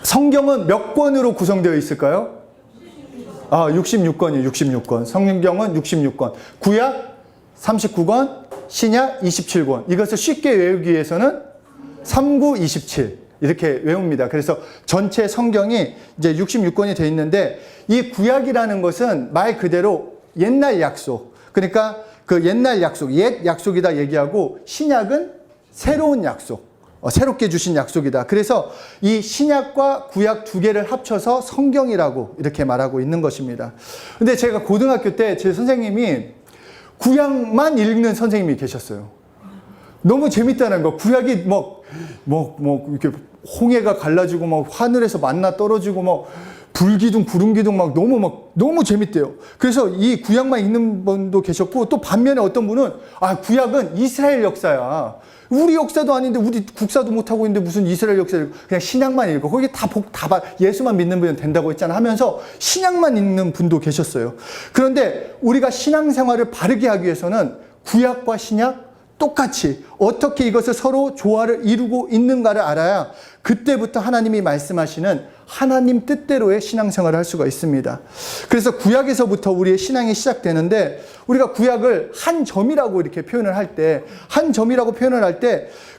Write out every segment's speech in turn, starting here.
성경은 몇 권으로 구성되어 있을까요? 66권이에요. 66권. 성경은 66권. 구약 39권, 신약 27권. 이것을 쉽게 외우기 위해서는 39, 27 이렇게 외웁니다. 그래서 전체 성경이 이제 66권이 되어 있는데, 이 구약이라는 것은 말 그대로 옛날 약속. 그러니까 그 옛날 약속, 옛 약속이다 얘기하고, 신약은 새로운 약속. 새롭게 주신 약속이다. 그래서 이 신약과 구약 두 개를 합쳐서 성경이라고 이렇게 말하고 있는 것입니다. 근데 제가 고등학교 때 제 선생님이 구약만 읽는 선생님이 계셨어요. 너무 재밌다는 거. 구약이 이렇게 홍해가 갈라지고 막 하늘에서 만나 떨어지고 막 불기둥, 구름기둥 너무 재밌대요. 그래서 이 구약만 읽는 분도 계셨고, 또 반면에 어떤 분은 구약은 이스라엘 역사야. 우리 역사도 아닌데, 우리 국사도 못하고 있는데 무슨 이스라엘 역사를, 그냥 신약만 읽고 거기 다 예수만 믿는 분은 된다고 했잖아 하면서 신약만 읽는 분도 계셨어요. 그런데 우리가 신앙생활을 바르게 하기 위해서는 구약과 신약 똑같이 어떻게 이것을 서로 조화를 이루고 있는가를 알아야 그때부터 하나님이 말씀하시는 하나님 뜻대로의 신앙생활을 할 수가 있습니다. 그래서 구약에서부터 우리의 신앙이 시작되는데, 우리가 구약을 한 점이라고 이렇게 표현을 할 때,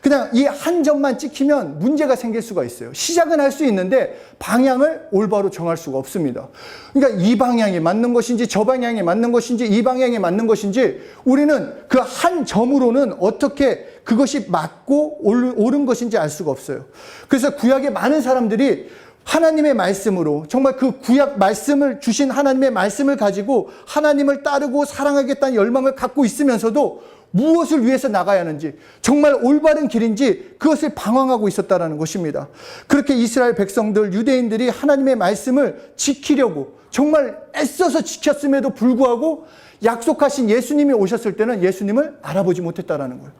그냥 이 한 점만 찍히면 문제가 생길 수가 있어요. 시작은 할 수 있는데 방향을 올바로 정할 수가 없습니다. 그러니까 이 방향이 맞는 것인지, 저 방향이 맞는 것인지, 이 방향이 맞는 것인지, 우리는 그 한 점으로는 어떻게 그것이 맞고 옳은 것인지 알 수가 없어요. 그래서 구약의 많은 사람들이 하나님의 말씀으로, 정말 그 구약 말씀을 주신 하나님의 말씀을 가지고 하나님을 따르고 사랑하겠다는 열망을 갖고 있으면서도 무엇을 위해서 나가야 하는지, 정말 올바른 길인지 그것을 방황하고 있었다는 것입니다. 그렇게 이스라엘 백성들, 유대인들이 하나님의 말씀을 지키려고 정말 애써서 지켰음에도 불구하고 약속하신 예수님이 오셨을 때는 예수님을 알아보지 못했다는 거예요.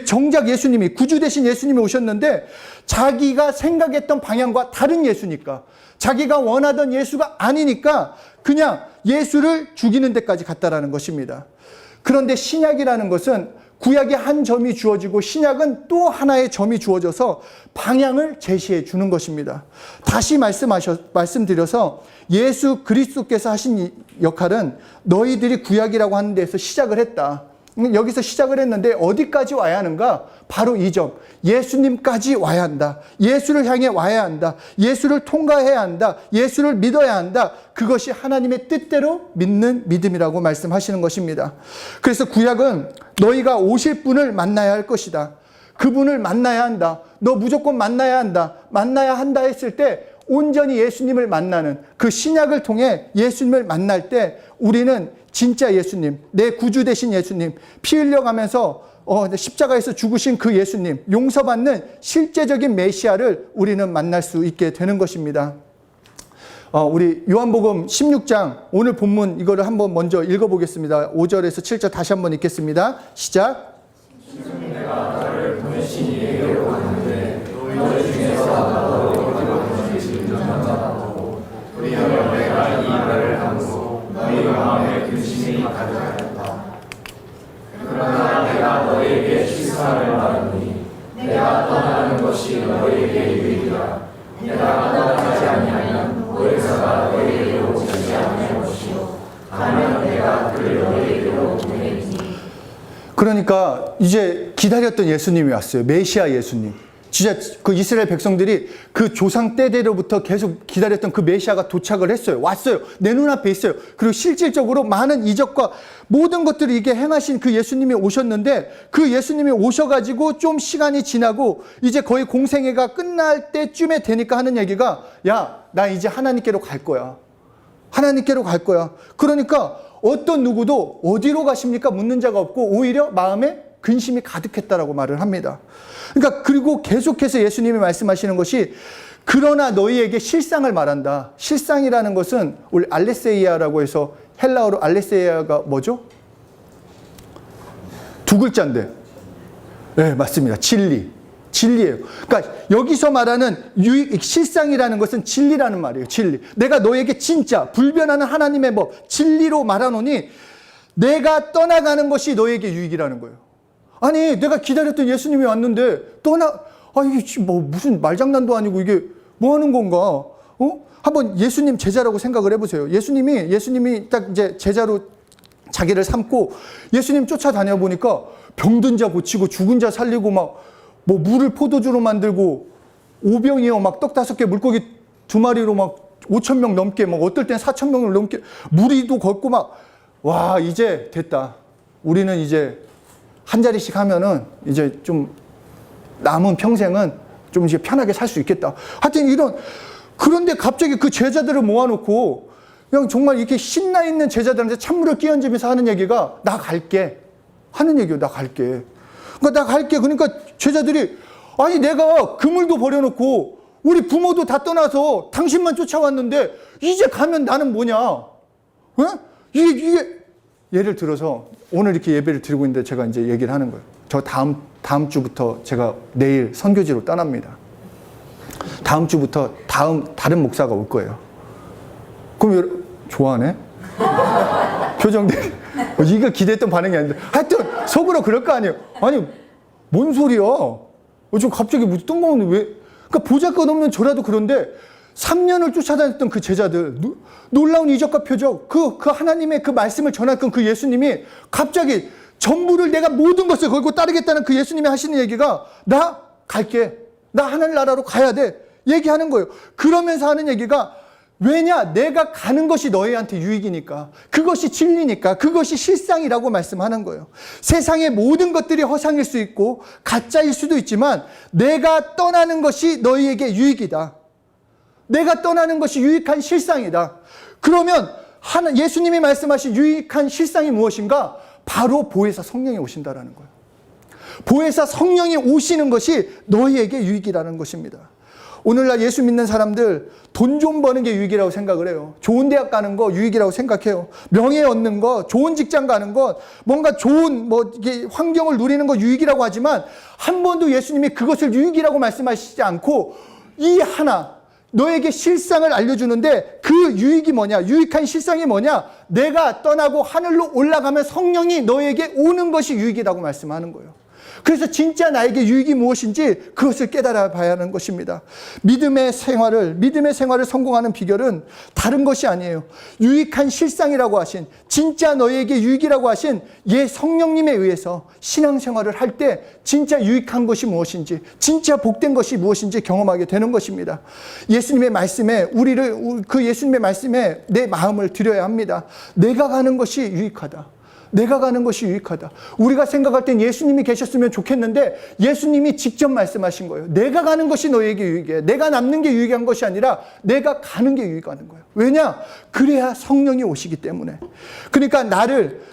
정작 예수님이, 구주 되신 예수님이 오셨는데 자기가 생각했던 방향과 다른 예수니까, 자기가 원하던 예수가 아니니까 그냥 예수를 죽이는 데까지 갔다라는 것입니다. 그런데 신약이라는 것은 구약의 한 점이 주어지고 신약은 또 하나의 점이 주어져서 방향을 제시해 주는 것입니다. 다시 말씀드려서 예수 그리스도께서 하신 역할은 너희들이 구약이라고 하는 데에서 시작을 했다. 여기서 시작을 했는데 어디까지 와야 하는가? 바로 이 점. 예수님까지 와야 한다. 예수를 향해 와야 한다. 예수를 통과해야 한다. 예수를 믿어야 한다. 그것이 하나님의 뜻대로 믿는 믿음이라고 말씀하시는 것입니다. 그래서 구약은 너희가 오실 분을 만나야 할 것이다. 그분을 만나야 한다. 너 무조건 만나야 한다. 만나야 한다 했을 때 온전히 예수님을 만나는 그 신약을 통해 예수님을 만날 때 우리는 진짜 예수님, 내 구주 되신 예수님, 피 흘려가면서 십자가에서 죽으신 그 예수님, 용서받는 실제적인 메시아를 우리는 만날 수 있게 되는 것입니다. 우리 요한복음 16장 오늘 본문 이거를 한번 먼저 읽어보겠습니다. 5절에서 7절 다시 한번 읽겠습니다. 시작. 내가 너를 보내신 이에게로 왔는데 너희 중에서 너를 어디로 보내실지 전하고 도리어 내가 이 말을 하고 너희 마음에 근심이 가득하였다. 그러나 내가 너희에게 실상을 말하노니 내가 떠나는 것이 너희에게 유익이라. 내가 떠나지 아니하면 보혜사가 너희에게로 오지 아니할 것이요 가면 내가 그를 너희에게로 보내리니. 그러니까 이제 기다렸던 예수님이 왔어요. 메시아 예수님. 진짜 그 이스라엘 백성들이 그 조상 때대로부터 계속 기다렸던 그 메시아가 도착을 했어요. 왔어요. 내 눈앞에 있어요. 그리고 실질적으로 많은 이적과 모든 것들을 이게 행하신 그 예수님이 오셨는데, 그 예수님이 오셔가지고 좀 시간이 지나고 이제 거의 공생애가 끝날 때쯤에 되니까 하는 얘기가, 야, 나 이제 하나님께로 갈 거야. 하나님께로 갈 거야. 그러니까 어떤 누구도 어디로 가십니까? 묻는 자가 없고 오히려 마음에 근심이 가득했다라고 말을 합니다. 그러니까 그리고 계속해서 예수님이 말씀하시는 것이, 그러나 너희에게 실상을 말한다. 실상이라는 것은 우리 알레세이아라고 해서, 헬라어로 알레세이아가 뭐죠? 두 글자인데. 네, 맞습니다. 진리예요. 그러니까 여기서 말하는 실상이라는 것은 진리라는 말이에요. 진리. 내가 너에게 진짜 불변하는 하나님의 진리로 말하노니 내가 떠나가는 것이 너에게 유익이라는 거예요. 아니, 내가 기다렸던 예수님이 왔는데 이게 무슨 말장난도 아니고 이게 뭐 하는 건가? 한번 예수님 제자라고 생각을 해보세요. 예수님이 딱 이제 제자로 자기를 삼고 예수님 쫓아다녀 보니까 병든 자 고치고 죽은 자 살리고 막 뭐 물을 포도주로 만들고 오병이어 막 떡 5개 물고기 2마리로 막 5,000명 넘게 막 어떨 땐 4,000명을 넘게 무리도 걷고 막 와 이제 됐다. 우리는 이제 한 자리씩 하면은 이제 좀 남은 평생은 좀 이제 편하게 살 수 있겠다. 하여튼 그런데 갑자기 그 제자들을 모아놓고 그냥 정말 이렇게 신나 있는 제자들한테 찬물을 끼얹으면서 하는 얘기가 나 갈게 하는 얘기예요. 나 갈게. 그러니까 나 갈게. 그러니까 제자들이 아니 내가 그물도 버려놓고 우리 부모도 다 떠나서 당신만 쫓아왔는데 이제 가면 나는 뭐냐? 왜? 이게 예를 들어서 오늘 이렇게 예배를 드리고 있는데 제가 이제 얘기를 하는 거예요. 저 다음 주부터 제가 내일 선교지로 떠납니다. 다음 주부터 다른 목사가 올 거예요. 그럼 좋아하네? 표정들이 이거 기대했던 반응이 아닌데 하여튼 속으로 그럴 거 아니에요. 아니 뭔 소리야? 좀 갑자기 무슨 뜬금없는 왜? 그러니까 보잘것없는 저라도 그런데 3년을 쫓아다녔던 그 제자들 놀라운 이적과 표적 그 하나님의 그 말씀을 전했던 그 예수님이 갑자기 전부를 내가 모든 것을 걸고 따르겠다는 그 예수님이 하시는 얘기가 나 갈게. 나 하늘나라로 가야 돼. 얘기하는 거예요. 그러면서 하는 얘기가 왜냐? 내가 가는 것이 너희한테 유익이니까. 그것이 진리니까. 그것이 실상이라고 말씀하는 거예요. 세상의 모든 것들이 허상일 수 있고 가짜일 수도 있지만 내가 떠나는 것이 너희에게 유익이다. 내가 떠나는 것이 유익한 실상이다. 그러면 예수님이 말씀하신 유익한 실상이 무엇인가? 바로 보혜사 성령이 오신다라는 거예요. 보혜사 성령이 오시는 것이 너희에게 유익이라는 것입니다. 오늘날 예수 믿는 사람들 돈 좀 버는 게 유익이라고 생각을 해요. 좋은 대학 가는 거 유익이라고 생각해요. 명예 얻는 거, 좋은 직장 가는 것, 뭔가 좋은 이게 환경을 누리는 거 유익이라고 하지만 한 번도 예수님이 그것을 유익이라고 말씀하시지 않고 이 하나 너에게 실상을 알려주는데 그 유익이 뭐냐? 유익한 실상이 뭐냐? 내가 떠나고 하늘로 올라가면 성령이 너에게 오는 것이 유익이라고 말씀하는 거예요. 그래서 진짜 나에게 유익이 무엇인지 그것을 깨달아 봐야 하는 것입니다. 믿음의 생활을 성공하는 비결은 다른 것이 아니에요. 유익한 실상이라고 하신, 진짜 너에게 유익이라고 하신 성령님에 의해서 신앙생활을 할 때 진짜 유익한 것이 무엇인지, 진짜 복된 것이 무엇인지 경험하게 되는 것입니다. 예수님의 말씀에 예수님의 말씀에 내 마음을 드려야 합니다. 내가 가는 것이 유익하다. 내가 가는 것이 유익하다. 우리가 생각할 땐 예수님이 계셨으면 좋겠는데 예수님이 직접 말씀하신 거예요. 내가 가는 것이 너에게 유익해. 내가 남는 게 유익한 것이 아니라 내가 가는 게 유익한 거예요. 왜냐? 그래야 성령이 오시기 때문에. 그러니까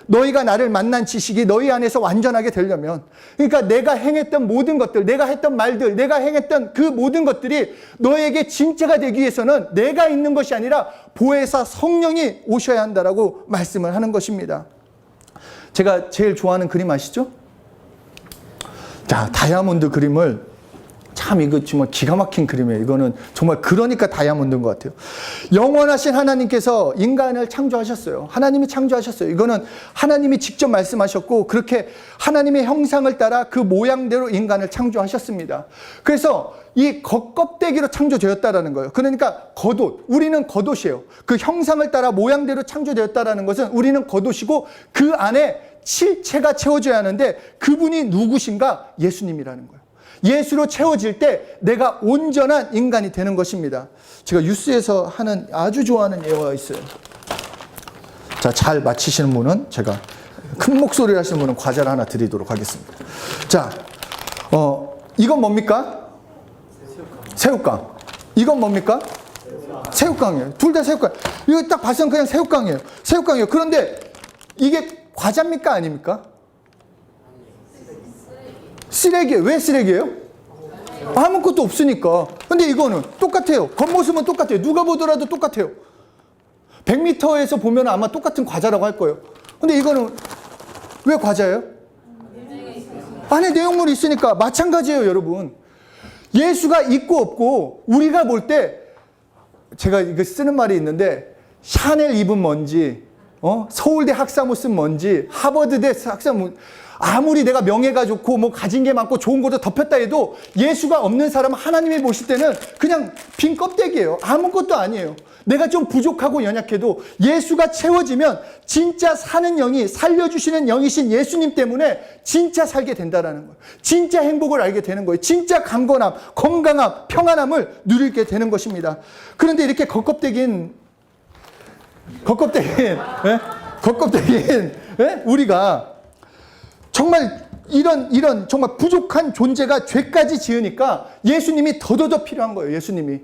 너희가 나를 만난 지식이 너희 안에서 완전하게 되려면, 그러니까 내가 행했던 모든 것들, 내가 했던 말들, 내가 행했던 그 모든 것들이 너에게 진짜가 되기 위해서는 내가 있는 것이 아니라 보혜사 성령이 오셔야 한다라고 말씀을 하는 것입니다. 제가 제일 좋아하는 그림 아시죠? 자, 다이아몬드 그림을 참 이거 정말 기가 막힌 그림이에요. 이거는 정말 그러니까 다이아몬드인 것 같아요. 영원하신 하나님께서 인간을 창조하셨어요. 하나님이 창조하셨어요. 이거는 하나님이 직접 말씀하셨고 그렇게 하나님의 형상을 따라 그 모양대로 인간을 창조하셨습니다. 그래서 이 겉껍데기로 창조되었다라는 거예요. 그러니까 우리는 겉옷이에요. 그 형상을 따라 모양대로 창조되었다라는 것은 우리는 겉옷이고 그 안에 실체가 채워져야 하는데 그분이 누구신가? 예수님이라는 거예요. 예수로 채워질 때 내가 온전한 인간이 되는 것입니다. 제가 뉴스에서 하는 아주 좋아하는 예화가 있어요. 자, 잘 맞히시는 분은 제가 큰 목소리를 하시는 분은 과자를 하나 드리도록 하겠습니다. 자, 이건 뭡니까? 새우깡. 이건 뭡니까? 새우깡이에요. 둘 다 새우깡. 이거 딱 봐서는 그냥 새우깡이에요. 새우깡이에요. 그런데 이게 과자입니까? 아닙니까? 쓰레기예요. 왜 쓰레기예요? 아무것도 없으니까. 근데 이거는 똑같아요. 겉모습은 똑같아요. 누가 보더라도 똑같아요. 100m에서 보면 아마 똑같은 과자라고 할 거예요. 근데 이거는 왜 과자예요? 안에 내용물이 있으니까. 마찬가지예요, 여러분. 예수가 있고 없고 우리가 볼 때 제가 이거 쓰는 말이 있는데 샤넬 입은 뭔지 서울대 학사모 쓴 뭔지 하버드대 학사모 아무리 내가 명예가 좋고 뭐 가진 게 많고 좋은 것도 덮였다 해도 예수가 없는 사람은 하나님이 보실 때는 그냥 빈 껍데기예요. 아무것도 아니에요. 내가 좀 부족하고 연약해도 예수가 채워지면 진짜 사는 영이, 살려주시는 영이신 예수님 때문에 진짜 살게 된다라는 거예요. 진짜 행복을 알게 되는 거예요. 진짜 강건함, 건강함, 평안함을 누리게 되는 것입니다. 그런데 이렇게 겉껍데기인 우리가 정말 이런 정말 부족한 존재가 죄까지 지으니까 예수님이 더더더 필요한 거예요. 예수님이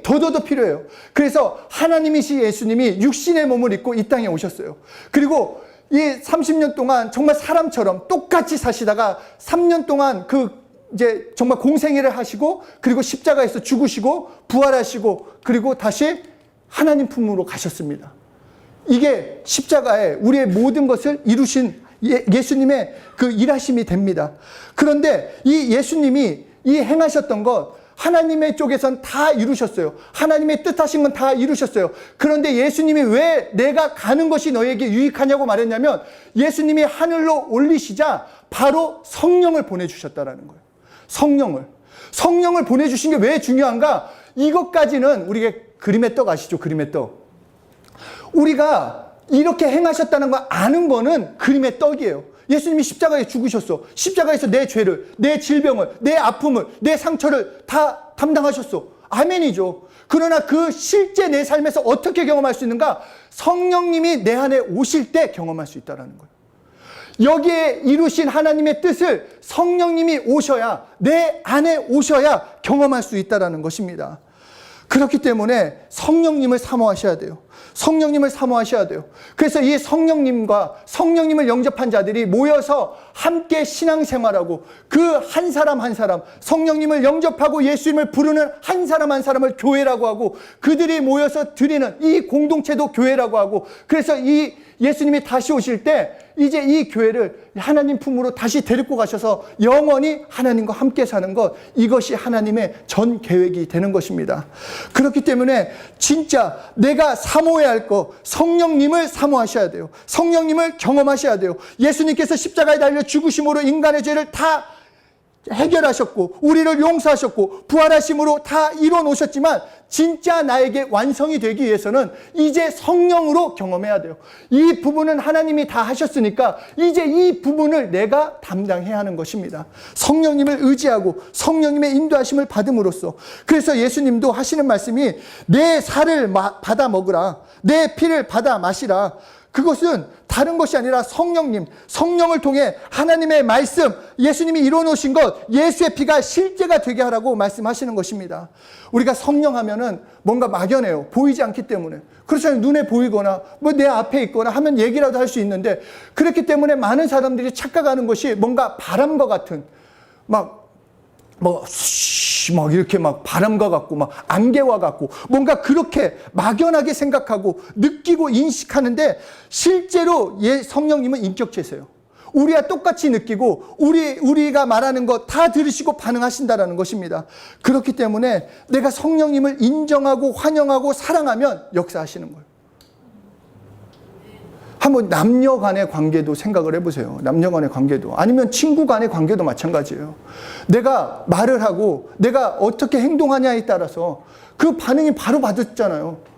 더더더 필요해요. 그래서 하나님이시 예수님이 육신의 몸을 입고 이 땅에 오셨어요. 그리고 이 30년 동안 정말 사람처럼 똑같이 사시다가 3년 동안 이제 정말 공생애를 하시고, 그리고 십자가에서 죽으시고 부활하시고, 그리고 다시 하나님 품으로 가셨습니다. 이게 십자가에 우리의 모든 것을 이루신 예수님의 그 일하심이 됩니다. 그런데 이 예수님이 이 행하셨던 것, 하나님의 쪽에선 다 이루셨어요. 하나님의 뜻하신 건 다 이루셨어요. 그런데 예수님이 왜 내가 가는 것이 너에게 유익하냐고 말했냐면, 예수님이 하늘로 올리시자 바로 성령을 보내주셨다라는 거예요. 성령을 보내주신 게 왜 중요한가? 이것까지는 우리가 그림의 떡 아시죠? 그림의 떡. 우리가 이렇게 행하셨다는 거 아는 거는 그림의 떡이에요. 예수님이 십자가에 죽으셨어. 십자가에서 내 죄를, 내 질병을, 내 아픔을, 내 상처를 다 담당하셨어. 아멘이죠. 그러나 그 실제 내 삶에서 어떻게 경험할 수 있는가? 성령님이 내 안에 오실 때 경험할 수 있다는 거예요. 여기에 이루신 하나님의 뜻을 성령님이 오셔야, 내 안에 오셔야 경험할 수 있다는 것입니다. 그렇기 때문에 성령님을 사모하셔야 돼요. 그래서 이 성령님을 영접한 자들이 모여서 함께 신앙생활하고, 그 한 사람 한 사람, 성령님을 영접하고 예수님을 부르는 한 사람 한 사람을 교회라고 하고, 그들이 모여서 드리는 이 공동체도 교회라고 하고, 그래서 이 예수님이 다시 오실 때 이제 이 교회를 하나님 품으로 다시 데리고 가셔서 영원히 하나님과 함께 사는 것, 이것이 하나님의 전 계획이 되는 것입니다. 그렇기 때문에 진짜 내가 사모해야 할 것, 성령님을 사모하셔야 돼요. 성령님을 경험하셔야 돼요. 예수님께서 십자가에 달려 죽으심으로 인간의 죄를 다 해결하셨고, 우리를 용서하셨고, 부활하심으로 다 이뤄 놓으셨지만, 진짜 나에게 완성이 되기 위해서는 이제 성령으로 경험해야 돼요. 이 부분은 하나님이 다 하셨으니까 이제 이 부분을 내가 담당해야 하는 것입니다. 성령님을 의지하고 성령님의 인도하심을 받음으로써. 그래서 예수님도 하시는 말씀이, 내 살을 받아 먹으라, 내 피를 받아 마시라. 그것은 다른 것이 아니라 성령을 통해 하나님의 말씀, 예수님이 이뤄놓으신 것, 예수의 피가 실제가 되게 하라고 말씀하시는 것입니다. 우리가 성령 하면은 뭔가 막연해요. 보이지 않기 때문에. 그렇잖아요. 눈에 보이거나 뭐 내 앞에 있거나 하면 얘기라도 할 수 있는데, 그렇기 때문에 많은 사람들이 착각하는 것이 뭔가 바람과 같은, 이렇게 바람과 같고, 안개와 같고, 뭔가 그렇게 막연하게 생각하고 느끼고 인식하는데, 실제로 성령님은 인격체세요. 우리와 똑같이 느끼고, 우리가 말하는 것 다 들으시고 반응하신다라는 것입니다. 그렇기 때문에 내가 성령님을 인정하고 환영하고 사랑하면 역사하시는 거예요. 한번 남녀 간의 관계도 생각을 해보세요. 남녀 간의 관계도. 아니면 친구 간의 관계도 마찬가지예요. 내가 말을 하고 내가 어떻게 행동하냐에 따라서 그 반응이 바로 받았잖아요.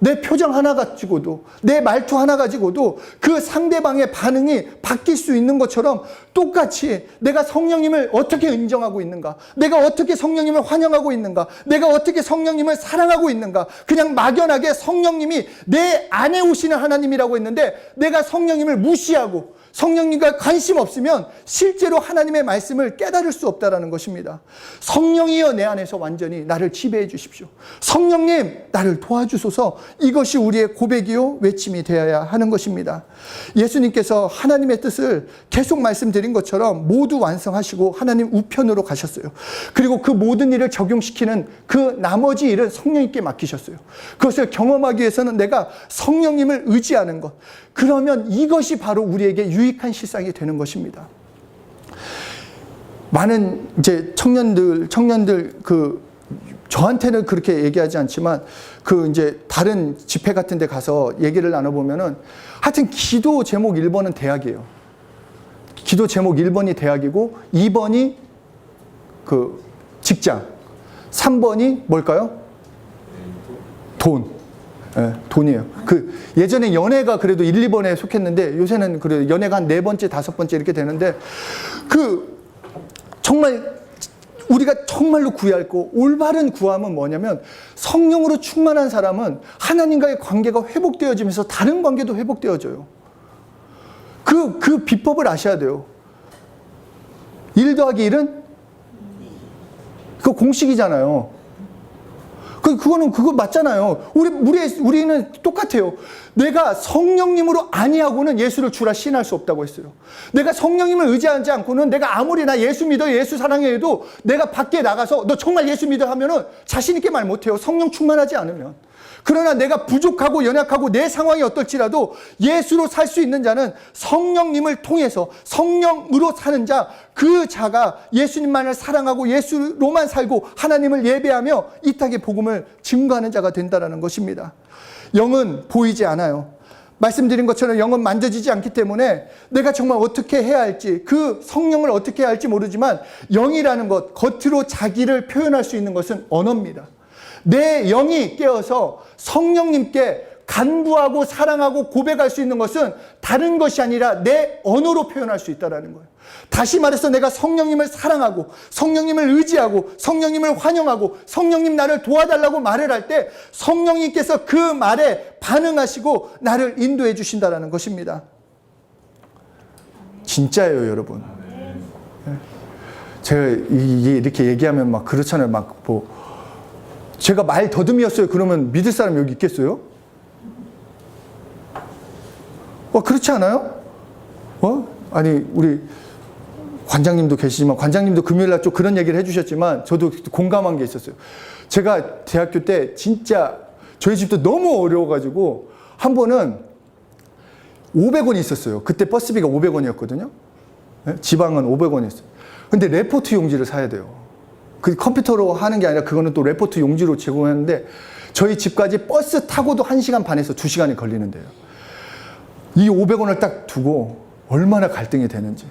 내 표정 하나 가지고도, 내 말투 하나 가지고도 그 상대방의 반응이 바뀔 수 있는 것처럼, 똑같이 내가 성령님을 어떻게 인정하고 있는가, 내가 어떻게 성령님을 환영하고 있는가, 내가 어떻게 성령님을 사랑하고 있는가. 그냥 막연하게 성령님이 내 안에 오시는 하나님이라고 했는데, 내가 성령님을 무시하고 성령님과 관심 없으면 실제로 하나님의 말씀을 깨달을 수 없다는 것입니다. 성령이여 내 안에서 완전히 나를 지배해 주십시오. 성령님 나를 도와주소서. 이것이 우리의 고백이요 외침이 되어야 하는 것입니다. 예수님께서 하나님의 뜻을 계속 말씀드린 것처럼 모두 완성하시고 하나님 우편으로 가셨어요. 그리고 그 모든 일을 적용시키는 그 나머지 일은 성령님께 맡기셨어요. 그것을 경험하기 위해서는 내가 성령님을 의지하는 것, 그러면 이것이 바로 우리에게 유익한 실상이 되는 것입니다. 많은 이제 청년들 저한테는 그렇게 얘기하지 않지만, 이제 다른 집회 같은 데 가서 얘기를 나눠보면은, 하여튼 기도 제목 1번은 대학이에요. 기도 제목 1번이 대학이고 2번이 그 직장, 3번이 뭘까요? 돈. 예, 돈이에요. 그 예전에 연애가 그래도 1, 2번에 속했는데 요새는 그래도 연애가 한 4번째, 5번째 이렇게 되는데 그 정말 우리가 정말로 구해야 할 거, 올바른 구함은 뭐냐면 성령으로 충만한 사람은 하나님과의 관계가 회복되어지면서 다른 관계도 회복되어져요. 그 비법을 아셔야 돼요. 1 더하기 1은 그 공식이잖아요. 그거 맞잖아요. 우리는 똑같아요. 내가 성령님으로 아니하고는 예수를 주라 시인할 수 없다고 했어요. 내가 성령님을 의지하지 않고는 내가 아무리 나 예수 믿어, 예수 사랑해 해도 내가 밖에 나가서 너 정말 예수 믿어 하면은 자신 있게 말 못해요. 성령 충만하지 않으면. 그러나 내가 부족하고 연약하고 내 상황이 어떨지라도 예수로 살 수 있는 자는 성령님을 통해서 성령으로 사는 자, 그 자가 예수님만을 사랑하고 예수로만 살고 하나님을 예배하며 이 땅의 복음을 증거하는 자가 된다는 것입니다. 영은 보이지 않아요. 말씀드린 것처럼 영은 만져지지 않기 때문에 내가 정말 어떻게 해야 할지, 그 성령을 어떻게 해야 할지 모르지만 영이라는 것, 겉으로 자기를 표현할 수 있는 것은 언어입니다. 내 영이 깨어서 성령님께 간구하고 사랑하고 고백할 수 있는 것은 다른 것이 아니라 내 언어로 표현할 수 있다는 거예요. 다시 말해서 내가 성령님을 사랑하고 성령님을 의지하고 성령님을 환영하고 성령님 나를 도와달라고 말을 할 때 성령님께서 그 말에 반응하시고 나를 인도해 주신다는 것입니다. 진짜예요, 여러분. 제가 이렇게 얘기하면 막 그렇잖아요. 막 제가 말 더듬이었어요. 그러면 믿을 사람 여기 있겠어요? 그렇지 않아요? 아니, 우리 관장님도 계시지만, 관장님도 금요일날 좀 그런 얘기를 해주셨지만, 저도 공감한 게 있었어요. 제가 대학교 때 진짜 저희 집도 너무 어려워가지고, 한 번은 500원이 있었어요. 그때 버스비가 500원이었거든요. 지방은 500원이었어요. 근데 레포트 용지를 사야 돼요. 그 컴퓨터로 하는 게 아니라 그거는 또 레포트 용지로 제공하는데 저희 집까지 버스 타고도 1시간 반에서 2시간이 걸리는데요. 이 500원을 딱 두고 얼마나 갈등이 되는지.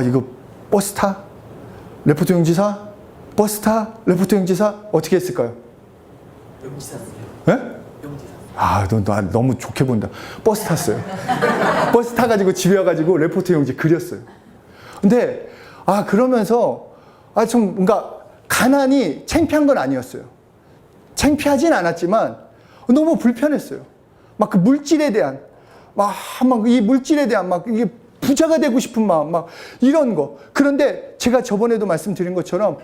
이거 버스 타? 레포트 용지 사? 버스 타? 레포트 용지 사? 어떻게 했을까요? 용지 샀어요. 예? 용지 샀어요. 너 너무 좋게 본다. 버스 탔어요. 버스 타가지고 집에 와가지고 레포트 용지 그렸어요. 근데 그러면서 좀 뭔가 가난이 창피한 건 아니었어요. 창피하진 않았지만 너무 불편했어요. 막 그 물질에 대한 이 물질에 대한 이게 부자가 되고 싶은 마음 이런 거. 그런데 제가 저번에도 말씀드린 것처럼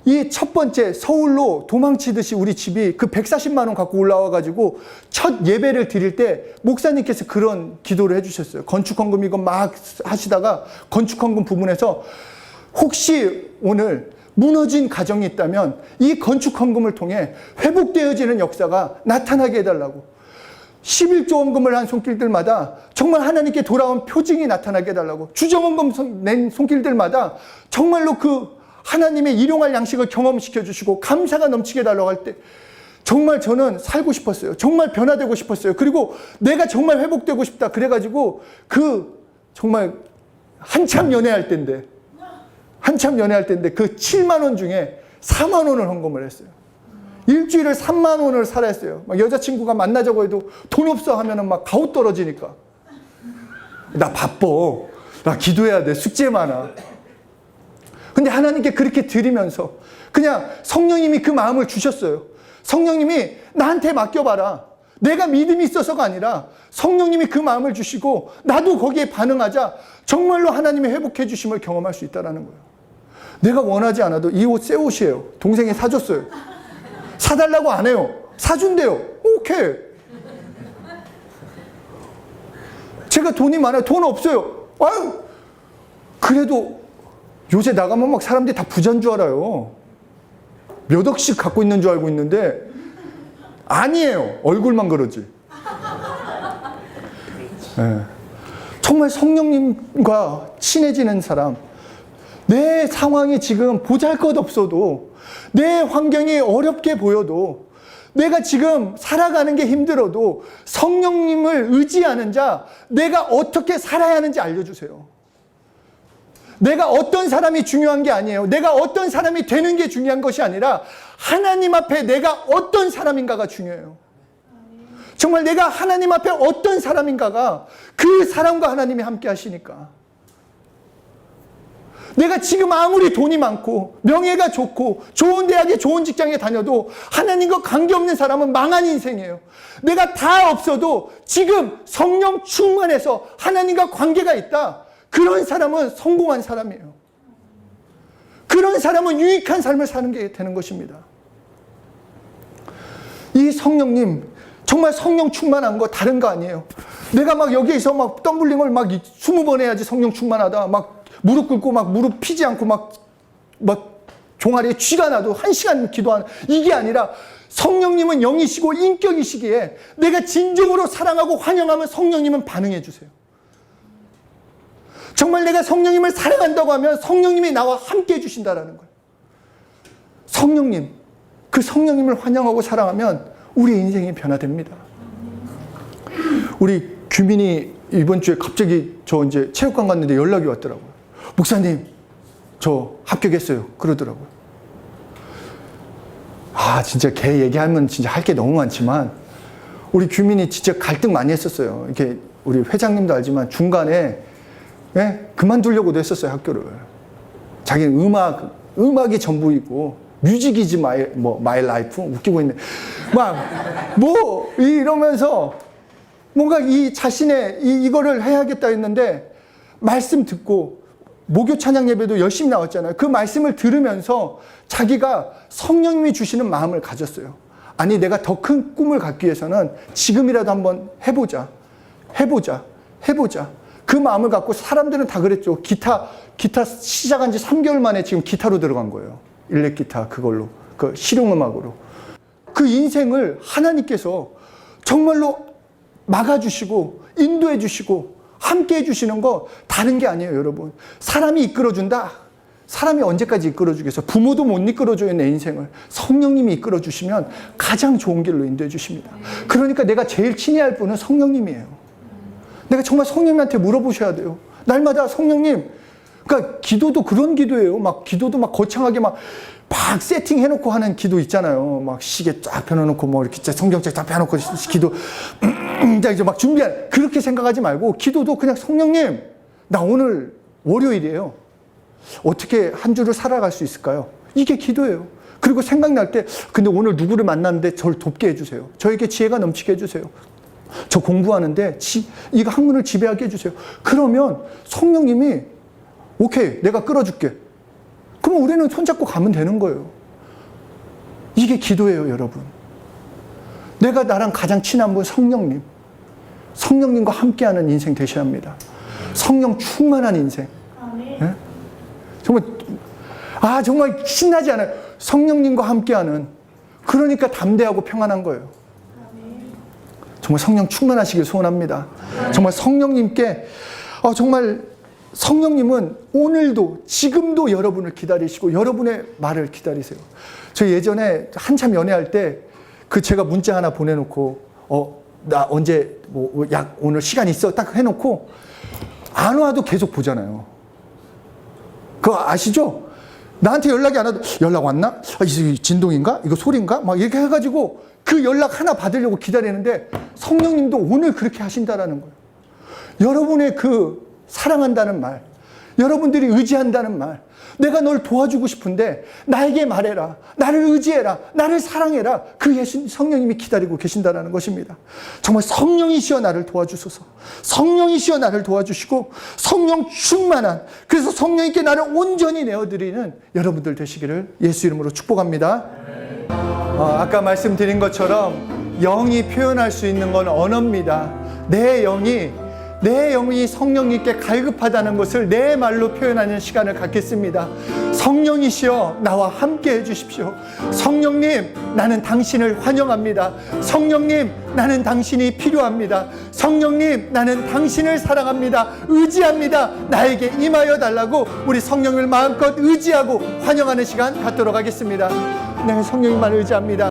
이 첫 번째 서울로 도망치듯이 우리 집이 그 140만 원 갖고 올라와 가지고 첫 예배를 드릴 때 목사님께서 그런 기도를 해주셨어요. 건축헌금 이거 막 하시다가 건축헌금 부분에서 혹시 오늘 무너진 가정이 있다면 이 건축헌금을 통해 회복되어지는 역사가 나타나게 해달라고. 11조 헌금을 한 손길들마다 정말 하나님께 돌아온 표징이 나타나게 해달라고. 주정헌금 낸 손길들마다 정말로 그 하나님의 일용할 양식을 경험시켜 주시고 감사가 넘치게 해달라고 할 때 정말 저는 살고 싶었어요. 정말 변화되고 싶었어요. 그리고 내가 정말 회복되고 싶다. 그래가지고 정말 한참 연애할 때인데 그 7만 원 중에 4만 원을 헌금을 했어요. 일주일에 3만 원을 살았어요. 여자친구가 만나자고 해도 돈 없어 하면은 가오 떨어지니까. 나 바빠. 나 기도해야 돼. 숙제 많아. 근데 하나님께 그렇게 드리면서 그냥 성령님이 그 마음을 주셨어요. 성령님이 나한테 맡겨봐라. 내가 믿음이 있어서가 아니라 성령님이 그 마음을 주시고 나도 거기에 반응하자 정말로 하나님의 회복해 주심을 경험할 수 있다는 거예요. 내가 원하지 않아도 이 옷 새 옷이에요. 동생이 사줬어요. 사달라고 안 해요. 사준대요. 오케이. 제가 돈이 많아요. 돈 없어요. 그래도 요새 나가면 사람들이 다 부자인 줄 알아요. 몇 억씩 갖고 있는 줄 알고 있는데 아니에요. 얼굴만 그러지. 네. 정말 성령님과 친해지는 사람, 내 상황이 지금 보잘것없어도 내 환경이 어렵게 보여도 내가 지금 살아가는 게 힘들어도 성령님을 의지하는 자, 내가 어떻게 살아야 하는지 알려주세요. 내가 어떤 사람이 중요한 게 아니에요. 내가 어떤 사람이 되는 게 중요한 것이 아니라 하나님 앞에 내가 어떤 사람인가가 중요해요. 정말 내가 하나님 앞에 어떤 사람인가가 그 사람과 하나님이 함께 하시니까. 내가 지금 아무리 돈이 많고 명예가 좋고 좋은 대학에 좋은 직장에 다녀도 하나님과 관계없는 사람은 망한 인생이에요. 내가 다 없어도 지금 성령 충만해서 하나님과 관계가 있다. 그런 사람은 성공한 사람이에요. 그런 사람은 유익한 삶을 사는 게 되는 것입니다. 이 성령님, 정말 성령 충만한 거 다른 거 아니에요. 내가 막 여기에서 막 덤블링을 막 20번 해야지 성령 충만하다. 막 무릎 꿇고 막 무릎 피지 않고 막 종아리에 쥐가 나도 1시간 기도하는, 이게 아니라 성령님은 영이시고 인격이시기에 내가 진정으로 사랑하고 환영하면 성령님은 반응해 주세요. 정말 내가 성령님을 사랑한다고 하면 성령님이 나와 함께 해주신다라는 거예요. 성령님, 그 성령님을 환영하고 사랑하면 우리의 인생이 변화됩니다. 우리 규민이 이번 주에 갑자기 저 이제 체육관 갔는데 연락이 왔더라고요. 목사님, 저 합격했어요. 그러더라고요. 아, 진짜 걔 얘기하면 진짜 할 게 너무 많지만 우리 규민이 진짜 갈등 많이 했었어요. 이렇게 우리 회장님도 알지만 중간에 그만두려고도 했었어요, 학교를. 자기는 음악이 전부이고 뮤직이지 마이 라이프 웃기고 있네. 이러면서 뭔가 이 자신의 이거를 해야겠다 했는데 말씀 듣고 목요 찬양 예배도 열심히 나왔잖아요. 그 말씀을 들으면서 자기가 성령님이 주시는 마음을 가졌어요. 아니, 내가 더 큰 꿈을 갖기 위해서는 지금이라도 한번 해보자. 그 마음을 갖고 사람들은 다 그랬죠. 기타 시작한 지 3개월 만에 지금 기타로 들어간 거예요. 일렉 기타 그걸로, 그 실용음악으로. 그 인생을 하나님께서 정말로 막아주시고 인도해 주시고 함께 해주시는 거 다른 게 아니에요, 여러분. 사람이 이끌어준다. 사람이 언제까지 이끌어주겠어? 부모도 못 이끌어줘요, 내 인생을. 성령님이 이끌어주시면 가장 좋은 길로 인도해 주십니다. 그러니까 내가 제일 친애할 분은 성령님이에요. 내가 정말 성령님한테 물어보셔야 돼요. 날마다 성령님, 그러니까 기도도 그런 기도예요. 기도도 거창하게 막 세팅해놓고 하는 기도 있잖아요. 막 시계 쫙 펴놓고 이렇게 성경책 다 펴놓고 기도 이제 막 준비한, 그렇게 생각하지 말고 기도도 그냥 성령님, 나 오늘 월요일이에요. 어떻게 한 주를 살아갈 수 있을까요? 이게 기도예요. 그리고 생각날 때, 근데 오늘 누구를 만났는데 저를 돕게 해주세요. 저에게 지혜가 넘치게 해주세요. 저 공부하는데 이거 학문을 지배하게 해주세요. 그러면 성령님이 오케이, 내가 끌어줄게. 그럼 우리는 손잡고 가면 되는 거예요. 이게 기도예요, 여러분. 내가 나랑 가장 친한 분 성령님. 성령님과 함께하는 인생 되셔야 합니다. 성령 충만한 인생. 네? 정말 신나지 않아요? 성령님과 함께하는. 그러니까 담대하고 평안한 거예요. 정말 성령 충만하시길 소원합니다. 정말 성령님께, 정말 성령님은 오늘도 지금도 여러분을 기다리시고 여러분의 말을 기다리세요. 저 예전에 한참 연애할 때 제가 문자 하나 보내놓고 나 언제 오늘 시간 있어 딱 해놓고 안 와도 계속 보잖아요. 그거 아시죠? 나한테 연락이 안 와도 연락 왔나? 이 진동인가? 이거 소리인가? 이렇게 해가지고 그 연락 하나 받으려고 기다리는데 성령님도 오늘 그렇게 하신다라는 거예요. 여러분의 그 사랑한다는 말, 여러분들이 의지한다는 말, 내가 널 도와주고 싶은데 나에게 말해라, 나를 의지해라, 나를 사랑해라. 그 예수 성령님이 기다리고 계신다는 것입니다. 정말 성령이시여 나를 도와주소서. 성령이시여 나를 도와주시고 성령 충만한, 그래서 성령님께 나를 온전히 내어드리는 여러분들 되시기를 예수 이름으로 축복합니다. 아까 말씀드린 것처럼 영이 표현할 수 있는 건 언어입니다. 내 영이 성령님께 갈급하다는 것을 내 말로 표현하는 시간을 갖겠습니다. 성령이시여 나와 함께 해주십시오. 성령님, 나는 당신을 환영합니다. 성령님, 나는 당신이 필요합니다. 성령님, 나는 당신을 사랑합니다. 의지합니다. 나에게 임하여 달라고 우리 성령을 마음껏 의지하고 환영하는 시간 갖도록 하겠습니다. 네, 성령님만 의지합니다.